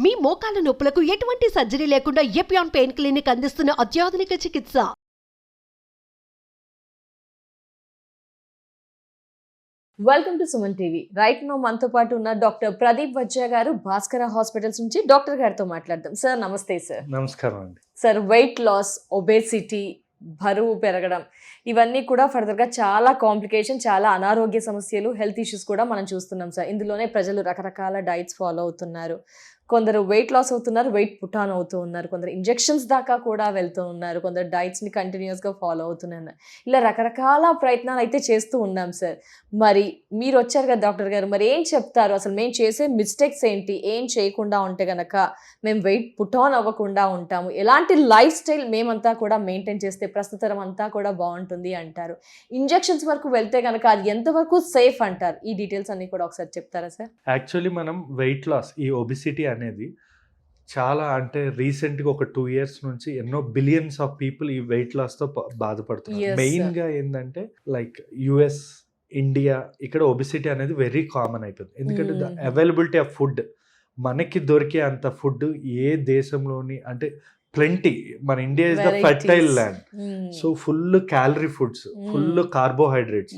మీ మోకాల నొప్పులకు ఎటువంటి సర్జరీ లేకుండా ఎపియాన్ పెయిన్ క్లినిక్ అందిస్తున్న అత్యాధునిక చికిత్స. Welcome to Suman TV. Right now మనతో పాటు ఉన్న డాక్టర్ ప్రదీప్ వజ్జా గారు భాస్కర హాస్పిటల్స్ నుంచి. డాక్టర్ గారితో మాట్లాడదాం. సార్ నమస్తే. సార్ నమస్కారం అండి. సార్, వెయిట్ లాస్, ఒబేసిటీ, బరువు పెరగడం, ఇవన్నీ కూడా ఫర్దర్గా చాలా కాంప్లికేషన్, చాలా అనారోగ్య సమస్యలు, హెల్త్ ఇష్యూస్ కూడా మనం చూస్తున్నాం సార్. ఇందులోనే ప్రజలు రకరకాల డైట్స్ ఫాలో అవుతున్నారు. కొందరు వెయిట్ లాస్ అవుతున్నారు, వెయిట్ పుటాన్ అవుతూ ఉన్నారు, కొందరు ఇంజెక్షన్స్ దాకా కూడా వెళ్తూ ఉన్నారు, కొందరు డైట్స్ని కంటిన్యూస్గా ఫాలో అవుతున్నారు. ఇలా రకరకాల ప్రయత్నాలు అయితే చేస్తూ ఉన్నాం సార్. మరి మీరు వచ్చారు కదా డాక్టర్ గారు, మరి ఏం చెప్తారు? అసలు మేము చేసే మిస్టేక్స్ ఏంటి? ఏం చేయకుండా ఉంటే గనక మేము వెయిట్ పుటాన్ అవ్వకుండా ఉంటాము? ఎలాంటి లైఫ్ స్టైల్ మేమంతా కూడా మెయింటైన్ చేస్తే ప్రస్తుతం అంతా కూడా బాగుంటుంది అంటారు? ఇంజెక్షన్స్ వరకు వెళ్తే కనుక అది ఎంతవరకు సేఫ్ అంటారు? ఈ డీటెయిల్స్ అన్ని కూడా ఒకసారి చెప్తారా సార్? యాక్చువల్లీ మనం వెయిట్ లాస్, ఈ ఒబిసిటీ అనేది చాలా, అంటే రీసెంట్గా ఒక 2 years నుంచి ఎన్నో బిలియన్స్ ఆఫ్ పీపుల్ ఈ వెయిట్ లాస్తో బాధపడుతున్నారు. మెయిన్గా ఏంటంటే లైక్ యుఎస్, ఇండియా, ఇక్కడ ఒబిసిటీ అనేది వెరీ కామన్ అయిపోయింది. ఎందుకంటే ద అవైలబిలిటీ ఆఫ్ ఫుడ్, మనకి దొరికే అంత ఫుడ్ ఏ దేశంలోని, అంటే ప్లెంటీ. మన India is the fertile land. So full calorie foods, full carbohydrates,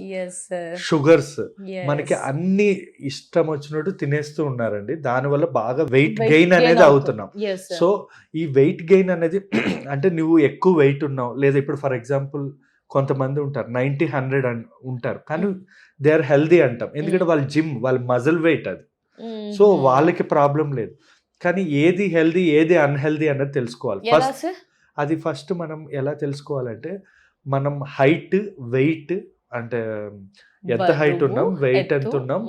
sugars, మనకి అన్ని ఇష్టం వచ్చినట్టు తినేస్తూ ఉన్నారండి. దానివల్ల బాగా వెయిట్ గెయిన్ అనేది అవుతున్నాం. సో ఈ వెయిట్ గెయిన్ అనేది అంటే నువ్వు ఎక్కువ వెయిట్ ఉన్నావు, లేదా ఇప్పుడు ఫర్ ఎగ్జాంపుల్ కొంతమంది ఉంటారు 90-100 ఉంటారు, కానీ దే ఆర్ హెల్దీ అంటాం. ఎందుకంటే వాళ్ళ జిమ్, వాళ్ళ మజిల్ వెయిట్ అది. సో వాళ్ళకి ప్రాబ్లం లేదు. కానీ ఏది హెల్దీ, ఏది అన్హెల్దీ అన్నది తెలుసుకోవాలి. ఫస్ట్ అది ఫస్ట్ మనం ఎలా తెలుసుకోవాలంటే, మనం హైట్, వెయిట్, అంటే ఎంత హైట్ ఉన్నాం, వెయిట్ ఎంత ఉన్నాం,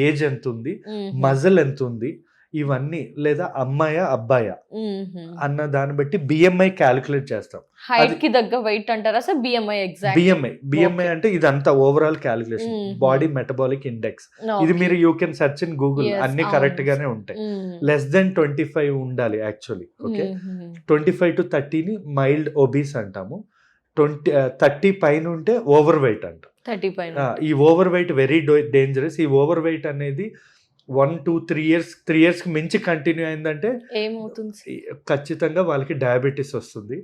ఏజ్ ఎంత ఉంది, మజిల్ ఎంత ఉంది, ఇవన్నీ, లేదా అమ్మాయా అబ్బాయా అన్న దాన్ని బట్టి బిఎంఐ క్యాలిక్యులేట్ చేస్తాం. హైట్ కి దగ్గర వెయిట్ అంటారా సార్? బిఎంఐ అంటే ఇదంతా overall calculation, body metabolic index. ఇది మీరు you can search in Google, అన్ని కరెక్ట్ గానే ఉంటాయి. లెస్ దెన్ 25 ఉండాలి యాక్చువల్లీ. ఓకే, 25 to 30ని మైల్డ్ ఒబీస్ అంటాము. 30 పైన ఉంటే ఓవర్ వెయిట్ అంటాం. ఈ ఓవర్ వెయిట్ వెరీ డేంజరస్. ఈ ఓవర్ వెయిట్ అనేది 1 to 3 years మించి కంటిన్యూ అయిందంటే ఏమవుతుంది? ఖచ్చితంగా వాళ్ళకి డయాబెటీస్ వస్తుంది,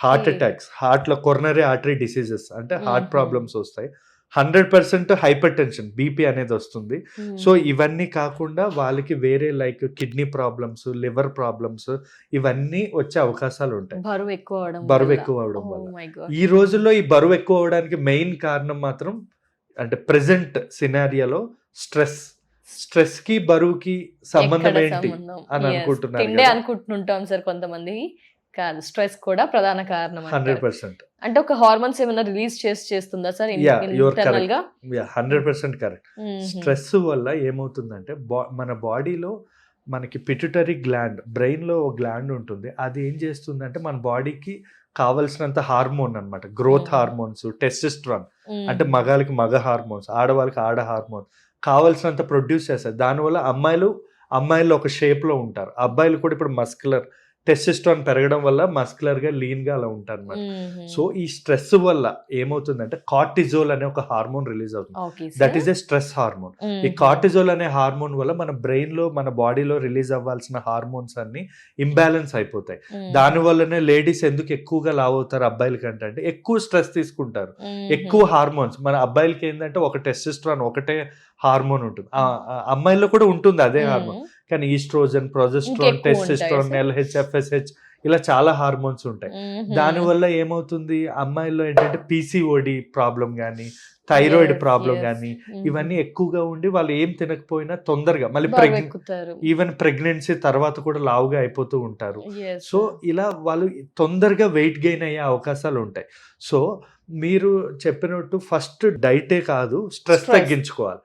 హార్ట్ అటాక్స్, హార్ట్ లో కొరనరీ ఆర్టరీ డిసీజెస్, అంటే హార్ట్ ప్రాబ్లమ్స్ వస్తాయి, 100% హైపర్ టెన్షన్, బీపీ అనేది వస్తుంది. సో ఇవన్నీ కాకుండా వాళ్ళకి వేరే like kidney problems, liver problems, ఇవన్నీ వచ్చే అవకాశాలు ఉంటాయి బరువు ఎక్కువ అవడం వల్ల. ఈ రోజుల్లో ఈ బరువు ఎక్కువ అవడానికి మెయిన్ కారణం మాత్రం, అంటే ప్రెసెంట్ సినారియోలో స్ట్రెస్ కి బరువుకి సంబంధం ఏంటి అని అనుకుంటుంటాం సార్. కొంతమంది కాదు, స్ట్రెస్ కూడా ప్రధాన కారణం. 100%. అంటే ఒక హార్మోన్స్ ఏమైనా రిలీజ్ చేస్తుందా సార్? 100% కరెక్ట్. స్ట్రెస్ వల్ల ఏమవుతుందంటే మన బాడీలో మనకి పిట్యూటరీ గ్లాండ్, బ్రెయిన్ లో గ్లాండ్ ఉంటుంది. అది ఏం చేస్తుందంటే మన బాడీకి కావలసినంత హార్మోన్ అన్నమాట, గ్రోత్ హార్మోన్స్, టెస్టోస్టెరాన్, అంటే మగాళ్ళకి మగ హార్మోన్స్, ఆడవాళ్ళకి ఆడ హార్మోన్ కావాల్సినంత ప్రొడ్యూస్ చేస్తారు. దానివల్ల అమ్మాయిలు ఒక షేప్ లో ఉంటారు, అబ్బాయిలు కూడా ఇప్పుడు మస్కులర్, టెస్టోస్టెరాన్ పెరగడం వల్ల మస్కులర్ గా, లీన్ గా అలా ఉంటారు అన్నమాట. సో ఈ స్ట్రెస్ వల్ల ఏమవుతుందంటే కార్టిజోల్ అనే ఒక హార్మోన్ రిలీజ్ అవుతుంది. That is a stress hormone. ఈ కార్టిజోల్ అనే హార్మోన్ వల్ల మన బ్రెయిన్ లో, మన బాడీలో రిలీజ్ అవ్వాల్సిన హార్మోన్స్ అన్ని ఇంబ్యాలెన్స్ అయిపోతాయి. దాని వల్లనే లేడీస్ ఎందుకు ఎక్కువగా లావ్ అవుతారు అబ్బాయిల కంటే అంటే ఎక్కువ స్ట్రెస్ తీసుకుంటారు, ఎక్కువ హార్మోన్స్. మన అబ్బాయిలకి ఏంటంటే ఒక టెస్టోస్టెరాన్ ఒకటే హార్మోన్ ఉంటుంది, అమ్మాయిల్లో కూడా ఉంటుంది అదే హార్మోన్, కానీ estrogen, progesterone, testosterone, LH, FSH, ఇలా చాలా హార్మోన్స్ ఉంటాయి. దానివల్ల ఏమవుతుంది, అమ్మాయిల్లో ఏంటంటే PCOD ప్రాబ్లం కానీ, థైరాయిడ్ ప్రాబ్లం కానీ, ఇవన్నీ ఎక్కువగా ఉండి వాళ్ళు ఏం తినకపోయినా తొందరగా మళ్ళీ ఈవెన్ ప్రెగ్నెన్సీ తర్వాత కూడా లావుగా అయిపోతూ ఉంటారు. సో ఇలా వాళ్ళు తొందరగా వెయిట్ గెయిన్ అయ్యే అవకాశాలు ఉంటాయి. సో మీరు చెప్పినట్టు ఫస్ట్ డైటే కాదు, స్ట్రెస్ తగ్గించుకోవాలి.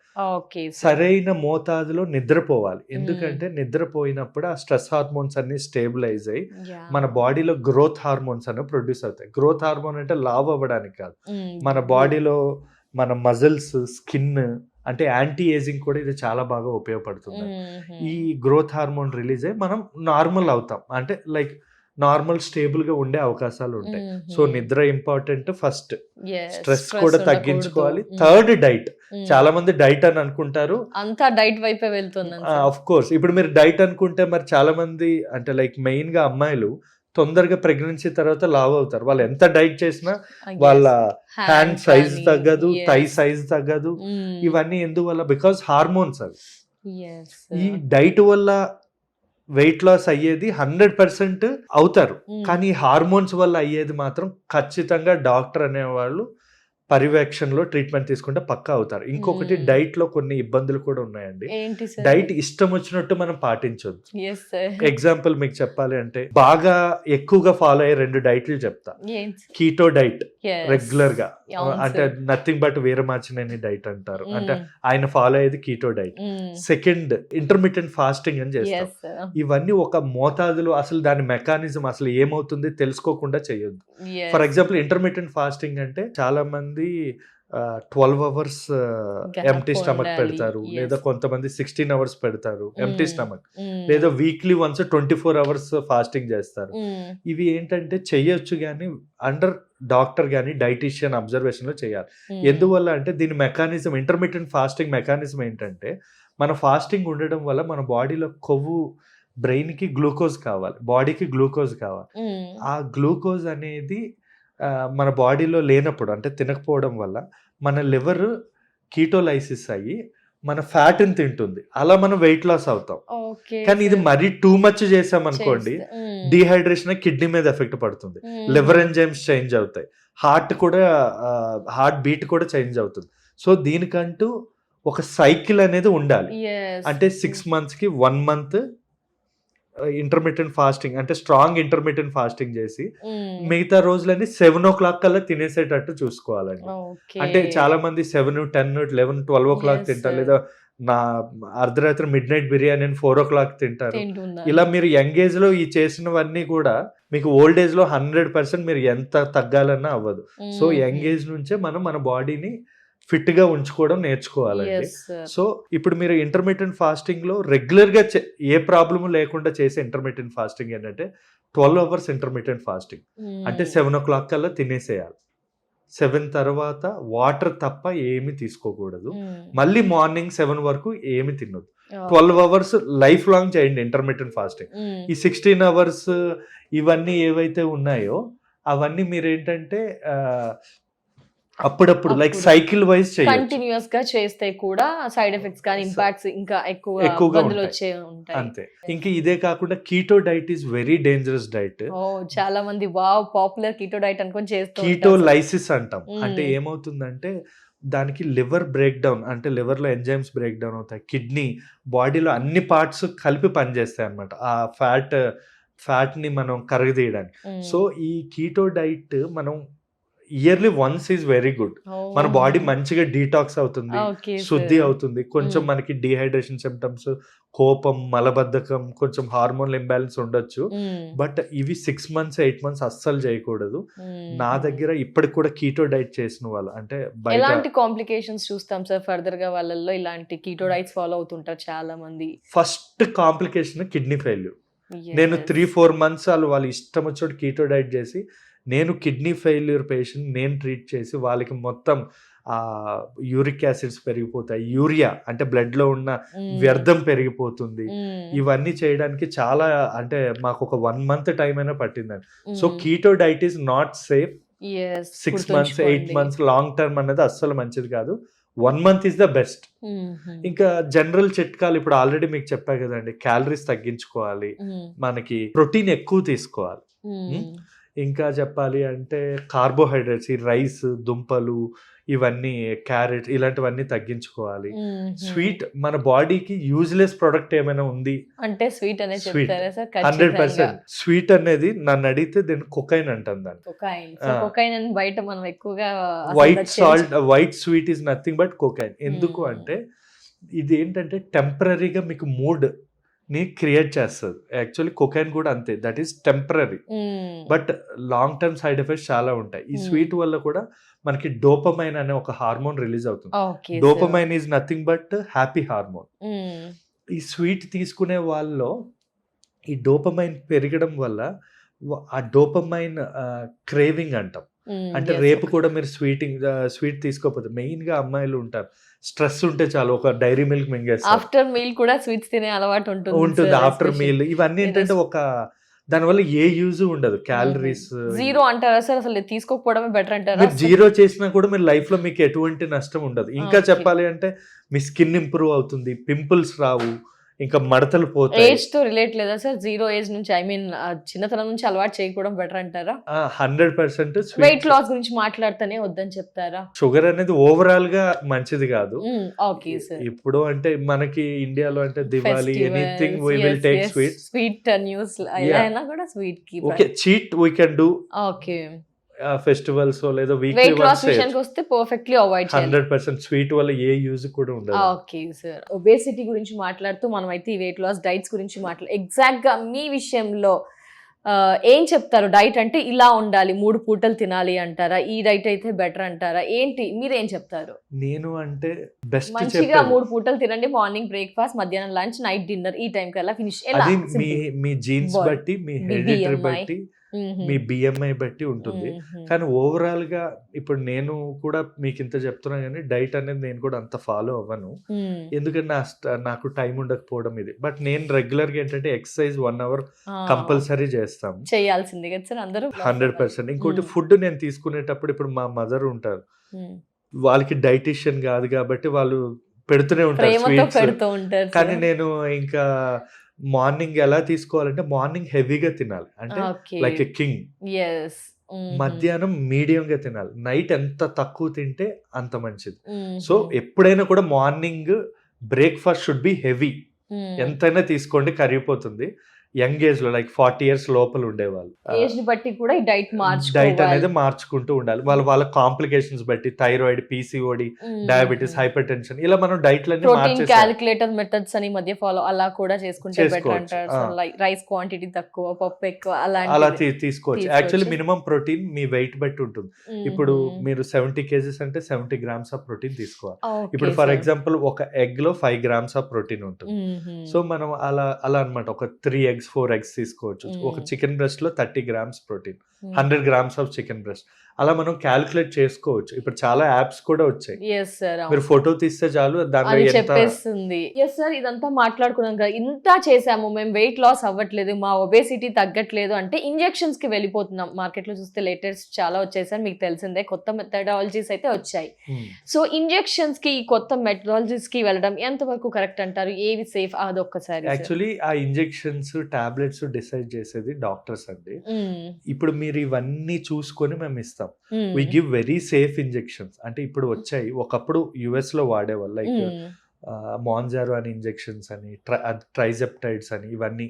సరైన మోతాదులో నిద్రపోవాలి. ఎందుకంటే నిద్రపోయినప్పుడు ఆ స్ట్రెస్ హార్మోన్స్ అన్ని స్టేబిలైజ్ అయ్యి మన బాడీలో గ్రోత్ హార్మోన్స్ అన్ని ప్రొడ్యూస్ అవుతాయి. గ్రోత్ హార్మోన్ అంటే లావ్ అవ్వడానికి కాదు, మన బాడీలో మన మజిల్స్, స్కిన్, అంటే యాంటీ ఏజింగ్ కూడా ఇది చాలా బాగా ఉపయోగపడుతుంది. ఈ గ్రోత్ హార్మోన్ రిలీజ్ అయ్యి మనం నార్మల్ అవుతాం. అంటే లైక్ నార్మల్ స్టేబుల్ గా ఉండే అవకాశాలు ఉంటాయి. సో నిద్ర ఇంపార్టెంట్ ఫస్ట్, స్ట్రెస్ కూడా ఉండకూడదు. తగ్గించుకోవాలి. Third diet. చాలా మంది డైట్ అని అనుకుంటారు, అంతా డైట్ వైపే వెళ్తున్నాను. ఆఫ్ కోర్స్ ఇప్పుడు మీరు డైట్ అనుకుంటే మరి చాలా మంది అంటే లైక్ మెయిన్ గా అమ్మాయిలు తొందరగా ప్రెగ్నెన్సీ తర్వాత లావ్ అవుతారు. వాళ్ళు ఎంత డైట్ చేసినా వాళ్ళ హ్యాండ్ సైజ్ తగ్గదు, థై సైజ్ తగ్గదు. ఇవన్నీ ఎందువల్ల? బికాస్ హార్మోన్స్ అవి. ఈ డైట్ వల్ల వెయిట్ లాస్ అయ్యేది 100% అవుతారు, కానీ హార్మోన్స్ వల్ల అయ్యేది మాత్రం ఖచ్చితంగా డాక్టర్ అనేవాళ్ళు పర్యవేక్షణలో ట్రీట్మెంట్ తీసుకుంటే పక్కా అవుతారు. ఇంకొకటి డైట్ లో కొన్ని ఇబ్బందులు కూడా ఉన్నాయండి. డైట్ ఇష్టం వచ్చినట్టు మనం పాటించొద్దు. ఎగ్జాంపుల్ మీకు చెప్పాలి అంటే బాగా ఎక్కువగా ఫాలో అయ్యే 2 డైట్లు చెప్తా. కీటో డైట్ రెగ్యులర్ గా, అంటే నథింగ్ బట్ వీరమాచినేని డైట్ అంటారు, అంటే ఆయన ఫాలో అయ్యేది keto diet. Second intermittent fasting అని చేస్తారు. ఇవన్నీ ఒక మోతాదులో అసలు దాని మెకానిజం అసలు ఏమవుతుంది తెలుసుకోకుండా చేయొద్దు. ఫర్ ఎగ్జాంపుల్ ఇంటర్మిటెంట్ ఫాస్టింగ్ అంటే చాలా మంది 12 అవర్స్ ఎంటీ స్టమక్ పెడతారు, లేదా కొంతమంది 16 అవర్స్ పెడతారు ఎంటీ స్టమక్, లేదా వీక్లీ వన్స్ 24 అవర్స్ ఫాస్టింగ్ చేస్తారు. ఇవి ఏంటంటే చెయ్యొచ్చు కానీ అండర్ డాక్టర్ కానీ డైటీషియన్ అబ్జర్వేషన్ లో చేయాలి. ఎందువల్ల అంటే దీని మెకానిజం, ఇంటర్మిటెంట్ ఫాస్టింగ్ మెకానిజం ఏంటంటే మన ఫాస్టింగ్ ఉండడం వల్ల మన బాడీలో కొవ్వు, బ్రెయిన్ కి గ్లూకోజ్ కావాలి, బాడీకి గ్లూకోజ్ కావాలి. ఆ గ్లూకోజ్ అనేది మన బాడీలో లేనప్పుడు అంటే తినకపోవడం వల్ల మన లివర్ కీటోలైసిస్ అయ్యి మన ఫ్యాట్ ని తింటుంది, అలా మనం వెయిట్ లాస్ అవుతాం. కానీ ఇది మరీ టూ మచ్ చేసాం అనుకోండి, డీహైడ్రేషన్ కిడ్నీ మీద ఎఫెక్ట్ పడుతుంది, లివర్ ఎంజైమ్స్ చేంజ్ అవుతాయి, హార్ట్ బీట్ కూడా చేంజ్ అవుతుంది. సో దీనికంటూ ఒక సైకిల్ అనేది ఉండాలి. అంటే 6 months కి 1 month ఇంటర్మిటెంట్ ఫాస్టింగ్, అంటే స్ట్రాంగ్ ఇంటర్మిటెంట్ ఫాస్టింగ్ చేసి మిగతా రోజులన్నీ 7 o'clock కల్లా తినేసేటట్టు చూసుకోవాలండి. అంటే చాలా మంది 7, 10, 11, 12 o'clock తింటారు, లేదా నా అర్ధరాత్రి మిడ్ నైట్ బిర్యానీ 4 o'clock తింటారు. ఇలా మీరు యంగ్ ఏజ్ లో ఈ చేసినవన్నీ కూడా మీకు ఓల్డ్ ఏజ్ లో 100% మీరు ఎంత తగ్గాలన్నా అవ్వదు. సో యంగ్ ఏజ్ నుంచే మనం మన బాడీని ఫిట్ గా ఉంచుకోవడం నేర్చుకోవాలండి. సో ఇప్పుడు మీరు ఇంటర్మిటెంట్ ఫాస్టింగ్ లో రెగ్యులర్ గా ఏ ప్రాబ్లమ్ లేకుండా చేసే ఇంటర్మిటెంట్ ఫాస్టింగ్ ఏంటంటే 12 hours ఇంటర్మిటెంట్ ఫాస్టింగ్. అంటే 7 o'clock కల్లా తినేసేయాలి. 7 తర్వాత వాటర్ తప్ప ఏమి తీసుకోకూడదు. మళ్ళీ మార్నింగ్ 7 వరకు ఏమి తినొద్దు. 12 hours లైఫ్ లాంగ్ చేయండి ఇంటర్మిటెంట్ ఫాస్టింగ్. ఈ 16 hours ఇవన్నీ ఏవైతే ఉన్నాయో అవన్నీ మీరు ఏంటంటే అప్పుడప్పుడు లైక్ సైకిల్ వైజ్ చేయాలి. కంటిన్యూస్ గా చేస్తే కూడా సైడ్ ఎఫెక్ట్స్ కానీ ఇంపాక్ట్స్ ఇంకా ఎక్కువగా ఉంటాయి. అంతే. ఇంకా ఇదే కాకుండా keto diet is very dangerous diet. చాలా మంది పాపులర్ కీటో డైట్ అనుకొని చేస్తారు. కీటో లైసిస్ అంటాం. అంటే ఏమవుతుందంటే దానికి లివర్ బ్రేక్ డౌన్, అంటే లివర్ లో ఎంజైమ్స్ బ్రేక్ డౌన్ అవుతాయి, కిడ్నీ, బాడీలో అన్ని పార్ట్స్ కలిపి పనిచేస్తాయి అన్నమాట ఆ ఫ్యాట్ ని మనం కరగదీయడానికి. సో ఈ కీటో డైట్ మనం yearly once is very good. మన బాడీ మంచిగా డీటాక్స్ అవుతుంది, శుద్ధి అవుతుంది. కొంచెం మనకి డీహైడ్రేషన్ సిమ్టమ్స్, కోపం, మలబద్ధకం, కొంచెం హార్మోన్ ఇంబ్యాలెన్స్ ఉండొచ్చు. బట్ ఇవి 6 months 8 months అస్సలు చేయకూడదు. నా దగ్గర ఇప్పటికి కూడా కీటో డైట్ చేసిన వాళ్ళు, అంటే ఎలాంటి కాంప్లికేషన్స్ చూస్తాం సార్ ఫర్దర్ గా వాళ్ళల్లో ఇలాంటి కీటో డైట్స్ ఫాలో అవుతుంటారు చాలా మంది? First complication kidney failure. నేను 3-4 months వాళ్ళు ఇష్టం వచ్చి కీటో డైట్ చేసి, నేను కిడ్నీ ఫెయిల్యూర్ పేషెంట్ నేను ట్రీట్ చేసి వాళ్ళకి మొత్తం యూరిక్ యాసిడ్స్ పెరిగిపోతాయి, యూరియా అంటే బ్లడ్ లో ఉన్న వ్యర్థం పెరిగిపోతుంది. ఇవన్నీ చేయడానికి చాలా, అంటే మాకు ఒక 1 month టైం అయినా పట్టిందండి. So keto diet is not safe. 6 months 8 months long term అనేది అస్సలు మంచిది కాదు. 1 month ఈస్ ద బెస్ట్. ఇంకా జనరల్ చిట్కాలు ఇప్పుడు ఆల్రెడీ మీకు చెప్పా కదండి, క్యాలరీస్ తగ్గించుకోవాలి, మనకి ప్రోటీన్ ఎక్కువ తీసుకోవాలి. ఇంకా చెప్పాలి అంటే కార్బోహైడ్రేట్స్, ఈ రైస్, దుంపలు, ఇవన్నీ క్యారెట్, ఇలాంటివన్నీ తగ్గించుకోవాలి. స్వీట్ మన బాడీకి యూజ్లెస్ ప్రొడక్ట్ ఏమైనా ఉంది అంటే స్వీట్ అనేది 100%. స్వీట్ అనేది నన్ను అడిగితే దీన్ని కొకైన్ అంటాం. దాన్ని బయట మనం ఎక్కువగా white sweet is nothing but cocaine. ఎందుకు అంటే ఇది ఏంటంటే టెంపరీగా మీకు మూడ్ ని క్రియేట్ చేస్తుంది. యాక్చువల్లీ కొకైన్ కూడా అంతే, that is temporary, but long term side effects చాలా ఉంటాయి. ఈ స్వీట్ వల్ల కూడా మనకి డోపమైన్ అనే ఒక హార్మోన్ రిలీజ్ అవుతుంది. Dopamine is nothing but happy hormone. ఈ స్వీట్ తీసుకునే వాళ్ళలో ఈ డోపమైన్ పెరగడం వల్ల ఆ డోపమైన్ క్రేవింగ్ అంటాం. అంటే రేపు కూడా మీరు స్వీట్ తీసుకోకపోతే, మెయిన్ గా అమ్మాయిలు ఉంటారు, స్ట్రెస్ ఉంటే చాలు ఒక డైరీ మిల్క్ మింగేస్తారు, ఆఫ్టర్ మీల్ కూడా స్వీట్స్ తినే అలవాటు ఉంటుంది ఆఫ్టర్ మీల్. ఇవన్నీ ఏంటంటే ఒక దానివల్ల ఏ యూజ్ ఉండదు, క్యాలరీస్ జీరో అంటారా సార్? అసలు తీసుకోకపోవడమే బెటర్ అంటారా? మీరు జీరో చేసినా కూడా మీరు లైఫ్ లో మీకు ఎటువంటి నష్టం ఉండదు. ఇంకా చెప్పాలి అంటే మీ స్కిన్ ఇంప్రూవ్ అవుతుంది, పింపుల్స్ రావు, ఇంకా మడతలు పోతాయి. ఏజ్ తో రిలేట్ లేదా సార్? జీరో ఏజ్ నుంచి, ఐ మీన్ చిన్నతనం నుంచి అలవాటు చేయకపోవడం బెటర్ అంటారా? 100% వెయిట్ లాస్ గురించి మాట్లాడితేనే వద్దని చెప్తారా? షుగర్ అనేది ఓవరాల్ గా మంచిది కాదు. Okay sir. ఇప్పుడు అంటే మనకి ఇండియాలో అంటే Diwali anything we will take sweet news అయినా కూడా స్వీట్ కి okay cheat we can do. Okay, festivals లేదా వీక్లీ వెయిట్ లాస్ విషయానికి వస్తే పర్ఫెక్ట్లీ అవాయిడ్ చేయాలి. 100% స్వీట్ వల్ల ఏ యూజ్ కూడా ఉండదు. ఓకే సార్, ఒబేసిటీ గురించి మాట్లాడుతూ మనం అయితే ఈ వెయిట్ లాస్ డైట్స్ గురించి ఎగ్జాక్ట్ గా మీ విషయంలో ఏం చెప్తారు? డైట్ అంటే ఇలా ఉండాలి, 3 పూటలు తినాలి అంటారా? ఈ డైట్ అయితే బెటర్ అంటారా? ఏంటి మీరేం చెప్తారు? నేను అంటే బెస్ట్ మంచిగా 3 పూటలు తినండి, మార్నింగ్ బ్రేక్ఫాస్ట్, మధ్యాహ్నం లంచ్, నైట్ డిన్నర్, ఈ టైం కల్లా ఫినిష్. అది మీ జీన్స్ బట్టి, మీ హెరిడిటరీ బట్టి, మీ బిఎంఐ బట్టి ఉంటుంది. కానీ ఓవరాల్ గా ఇప్పుడు నేను కూడా మీకు ఇంత చెప్తున్నా కానీ డైట్ అనేది నేను కూడా అంత ఫాలో అవ్వను, ఎందుకంటే నాకు టైం ఉండకపోవడం ఇది. బట్ నేను రెగ్యులర్ గా ఏంటంటే ఎక్సర్సైజ్ 1 hour కంపల్సరీ చేస్తాం, చేయాల్సింది కదా సార్ అందరూ. 100%. ఇంకోటి ఫుడ్ నేను తీసుకునేటప్పుడు, ఇప్పుడు మా మదర్ ఉంటారు, వాళ్ళకి డైటిషియన్ కాదు కాబట్టి వాళ్ళు పెడుతూనే ఉంటారు స్వీట్స్. కానీ నేను ఇంకా మార్నింగ్ ఎలా తీసుకోవాలంటే మార్నింగ్ హెవీగా తినాలి, అంటే లైక్ ఎ కింగ్. మధ్యాహ్నం మీడియం గా తినాలి, నైట్ ఎంత తక్కువ తింటే అంత మంచిది. సో ఎప్పుడైనా కూడా morning breakfast should be heavy. ఎంతైనా తీసుకోండి, కరిగిపోతుంది. యంగ్ ఏజ్ లో లైక్ 40 years లోపల ఉండేవాళ్ళు ఏజ్ ని బట్టి కూడా ఈ డైట్ అనేది మార్చుకుంటూ ఉండాలి. వాళ్ళ కాంప్లికేషన్స్ బట్టి, thyroid, PCOD, diabetes, hyper tension, ఇలా మనం డైట్లన్నీ మార్చేసాం. క్యాలిక్యులేటర్ మెథడ్స్ అని మధ్య ఫాలో అలా కూడా చేసుకుంటే బెటర్ అంటారు. రైస్ క్వాంటిటీ తక్కువ, పప్పు ఎక్కువ, అలా తీసుకోవచ్చు. యాక్చువల్లీ మినిమం ప్రోటీన్ మీ వెయిట్ బట్టి ఉంటుంది. ఇప్పుడు మీరు 70 kgs అంటే 70 grams ఆఫ్ ప్రోటీన్ తీసుకోవాలి. ఇప్పుడు ఫర్ ఎగ్జాంపుల్ ఒక ఎగ్ లో 5 grams ఆఫ్ ప్రోటీన్ ఉంటుంది. సో మనం అలా అన్నమాట, ఒక 3 eggs 4 eggs తీసుకోవచ్చు. ఒక చికెన్ బ్రెస్ట్ లో 30 grams protein, 100 grams of chicken breast, అలా మనం క్యాలిక్యులేట్ చేసుకోవచ్చు. ఇప్పుడు చాలా యాప్స్ కూడా వచ్చాయి, మీరు ఫోటో తీస్తే చాలు దానిలో చెప్పేస్తుంది. ఎస్ సార్, ఇదంతా మాట్లాడుకున్నాం కదా, ఇంత చేసాము, మేము వెయిట్ లాస్ అవ్వట్లేదు, మా ఒబేసిటీ తగ్గట్లేదు అంటే ఇంజెక్షన్స్ కి వెళ్ళిపోతున్నాం. మార్కెట్ లో చూస్తే లేటెస్ట్ చాలా వచ్చేసాయి, మీకు తెలిసిందే, కొత్త మెథడాలజీస్ అయితే వచ్చాయి. సో ఇంజెక్షన్స్ కి, కొత్త మెథడాలజీస్ కి వెళ్ళడం ఎంతవరకు కరెక్ట్ అంటారు? ఏవి సేఫ్? అదొక్కసారి. యాక్చువల్లీ ఆ ఇంజెక్షన్స్, టాబ్లెట్స్ డిసైడ్ చేసేది డాక్టర్స్ అండి. ఇప్పుడు మీరు ఇవన్నీ చూసుకొని మేము ఇస్తాం. We give very safe injections. అంటే ఇప్పుడు వచ్చాయి, ఒకప్పుడు యుఎస్ లో వాడేవాళ్ళు, లైక్ మాన్జారో అని ఇంజెక్షన్స్ అని, ట్రైజెప్టైడ్స్ అని, ఇవన్నీ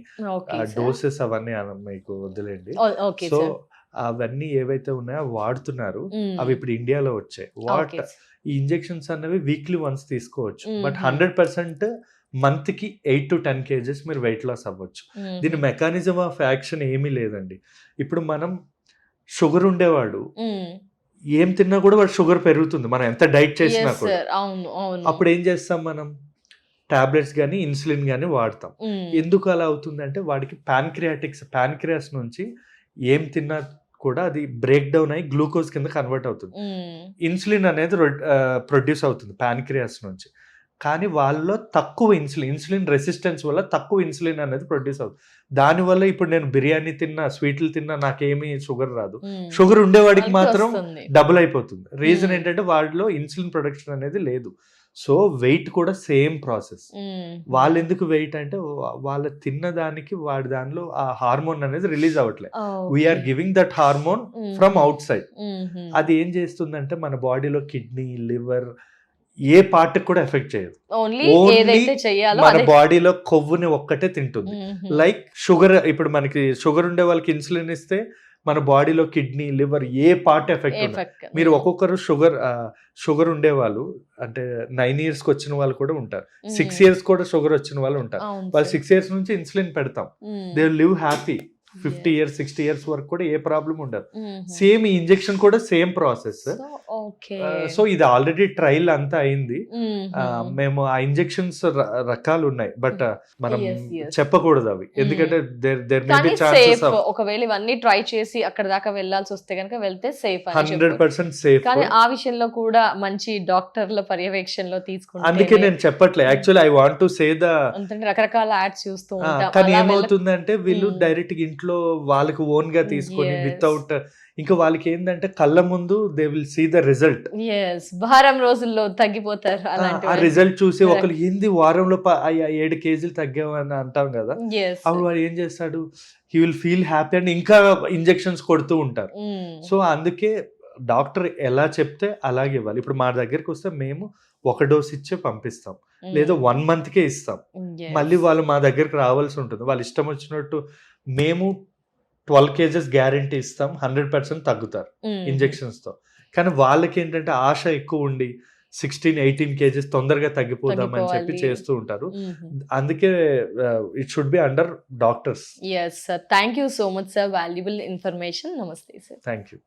డోసెస్ అవన్నీ మీకు వదిలేండి. సో అవన్నీ ఏవైతే ఉన్నాయో వాడుతున్నారు, అవి ఇప్పుడు ఇండియాలో వచ్చాయి. ఈ ఇంజెక్షన్స్ అనేవి వీక్లీ వన్స్ తీసుకోవచ్చు, బట్ 100% మంత్ కి 8 to 10 kgs మీరు వెయిట్ లాస్ అవ్వచ్చు. దీని మెకానిజం ఆఫ్ యాక్షన్ ఏమీ లేదండి. ఇప్పుడు మనం షుగర్ ఉండేవాడు ఏం తిన్నా కూడా వాడు షుగర్ పెరుగుతుంది, మనం ఎంత డైట్ చేసినా కూడా. అప్పుడు ఏం చేస్తాం, మనం టాబ్లెట్స్ కానీ ఇన్సులిన్ కానీ వాడతాం. ఎందుకు అలా అవుతుంది అంటే వాడికి ప్యాన్క్రియాస్ నుంచి ఏం తిన్నా కూడా అది బ్రేక్ డౌన్ అయ్యి గ్లూకోజ్ కింద కన్వర్ట్ అవుతుంది. ఇన్సులిన్ అనేది ప్రొడ్యూస్ అవుతుంది ప్యాన్క్రియాస్ నుంచి. కానీ వాళ్ళలో తక్కువ ఇన్సులిన్ రెసిస్టెన్స్ వల్ల తక్కువ ఇన్సులిన్ అనేది ప్రొడ్యూస్ అవుతుంది. దానివల్ల ఇప్పుడు నేను బిర్యానీ తిన్నా, స్వీట్లు తిన్నా నాకేమీ షుగర్ రాదు, షుగర్ ఉండేవాడికి మాత్రం డబుల్ అయిపోతుంది. రీజన్ ఏంటంటే వాడిలో ఇన్సులిన్ ప్రొడక్షన్ అనేది లేదు. సో వెయిట్ కూడా సేమ్ ప్రాసెస్. వాళ్ళు ఎందుకు వెయిట్ అంటే వాళ్ళ తిన్నదానికి వాడి దానిలో ఆ హార్మోన్ అనేది రిలీజ్ అవ్వట్లేదు. We are giving that hormone from outside. అది ఏం చేస్తుందంటే మన బాడీలో కిడ్నీ, లివర్ ఏ పార్ట్ కూడా ఎఫెక్ట్ చేయదు. ఓన్లీ మన బాడీలో కొవ్వుని ఒక్కటే తింటుంది. లైక్ షుగర్, ఇప్పుడు మనకి షుగర్ ఉండే వాళ్ళకి ఇన్సులిన్ ఇస్తే మన బాడీలో కిడ్నీ, లివర్ ఏ పార్ట్ ఎఫెక్ట్ ఉండదు. మీరు ఒక్కొక్కరు షుగర్ ఉండేవాళ్ళు అంటే 9 years వచ్చిన వాళ్ళు కూడా ఉంటారు, 6 years కూడా షుగర్ వచ్చిన వాళ్ళు ఉంటారు. వాళ్ళు 6 years నుంచి ఇన్సులిన్ పెడతాం, they live happy. 50 years 60 years వరకు కూడా ఏ ప్రాబ్లం ఉండదు. సేమ్ ఈ ఇంజెక్షన్ కూడా సేమ్ ప్రాసెస్. ఓకే. సో ఇది ఆల్రెడీ ట్రయల్ అంతా అయింది. మేము ఆ ఇంజెక్షన్స్ రకాలు ఉన్నాయి, బట్ మనం చెప్పకూడదు అవి, ఎందుకంటే there may be chances of ఒకవేళ ఇవన్నీ ట్రై చేసి అక్కడ దాకా వెళ్ళాల్సి వస్తే కనుక వెళ్తే సేఫ్ 100% సేఫ్. కానీ ఆ విషయంలో కూడా మంచి డాక్టర్ల పర్యవేక్షణలో తీసుకుంటే, అందుకే నేను చెప్పట్లే, actually I want to say the రకరకాల యాడ్స్ చూస్తూ ఉంటాం. కానీ ఏమవుతుందంటే వీళ్ళు డైరెక్ట్ గా ఇంట్లో వాళ్ళకి ఓన్ గా తీసుకొని వితౌట్, ఇంకా వాళ్ళకి ఏంటంటే కళ్ళ ముందు they will see the result. వారం రోజుల్లో తగ్గిపోతారు. ఆ రిజల్ట్ చూసి ఒకరు ఏంది వారంలో 7 kgs తగ్గామని అంటాం కదా, అప్పుడు వాడు ఏం చేస్తాడు, he will feel happy and ఇంకా ఇంజెక్షన్స్ కొడుతూ ఉంటారు. సో అందుకే డాక్టర్ ఎలా చెప్తే అలాగే ఇవ్వాలి. ఇప్పుడు మా దగ్గరికి వస్తే మేము 1 డోస్ ఇచ్చే పంపిస్తాం, లేదా 1 monthకే ఇస్తాం. మళ్ళీ వాళ్ళు మా దగ్గరికి రావాల్సి ఉంటుంది. వాళ్ళు ఇష్టం వచ్చినట్టు, మేము 12 kgs గ్యారంటీ ఇస్తాం, 100% తగ్గుతారు ఇంజెక్షన్స్ తో. కానీ వాళ్ళకి ఏంటంటే ఆశ ఎక్కువ ఉండి 16-18 kgs తొందరగా తగ్గిపోదామని చెప్పి చేస్తూ ఉంటారు. అందుకే it should be under doctors. Yes sir, thank you so much sir, valuable information. Namaste sir. Thank you.